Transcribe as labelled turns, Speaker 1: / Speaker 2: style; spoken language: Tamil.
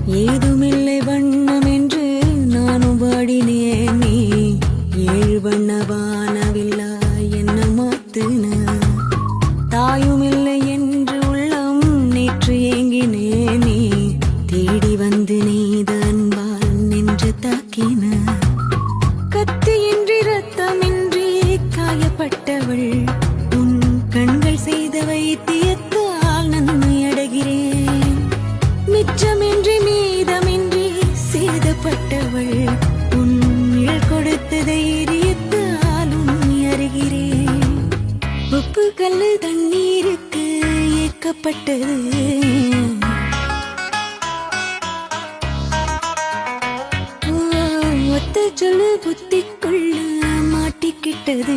Speaker 1: ஏதுமில்லை வண்ணம் என்று நானும் வாடினேன். நீ ஏழு வண்ண வானவில்லா என்ன மாத்துன. தாயுமில்லை என்று உள்ளம் நேற்று ஏங்கினே. நீ தேடி வந்து நெய்த அன்பால் நெஞ்சு தாக்கின. கத்தியின்றி ரத்தமின்றி காயப்பட்டவள் உன் கண்கள் செய்த வைத்தியத்தால் நன்மை அடைகிறேன். மிச்சமின்றி மீதமின்றி சேதப்பட்டவள் உன் நிழல் கொடுத்த தைரியத்தால் உண்மை அறிகிறேன். உப்பு கல்லு தண்ணீருக்கு ஏற்கப்பட்டது. ஒத்த சொல்லு புத்திக்குள்ள மாட்டிக்கிட்டது.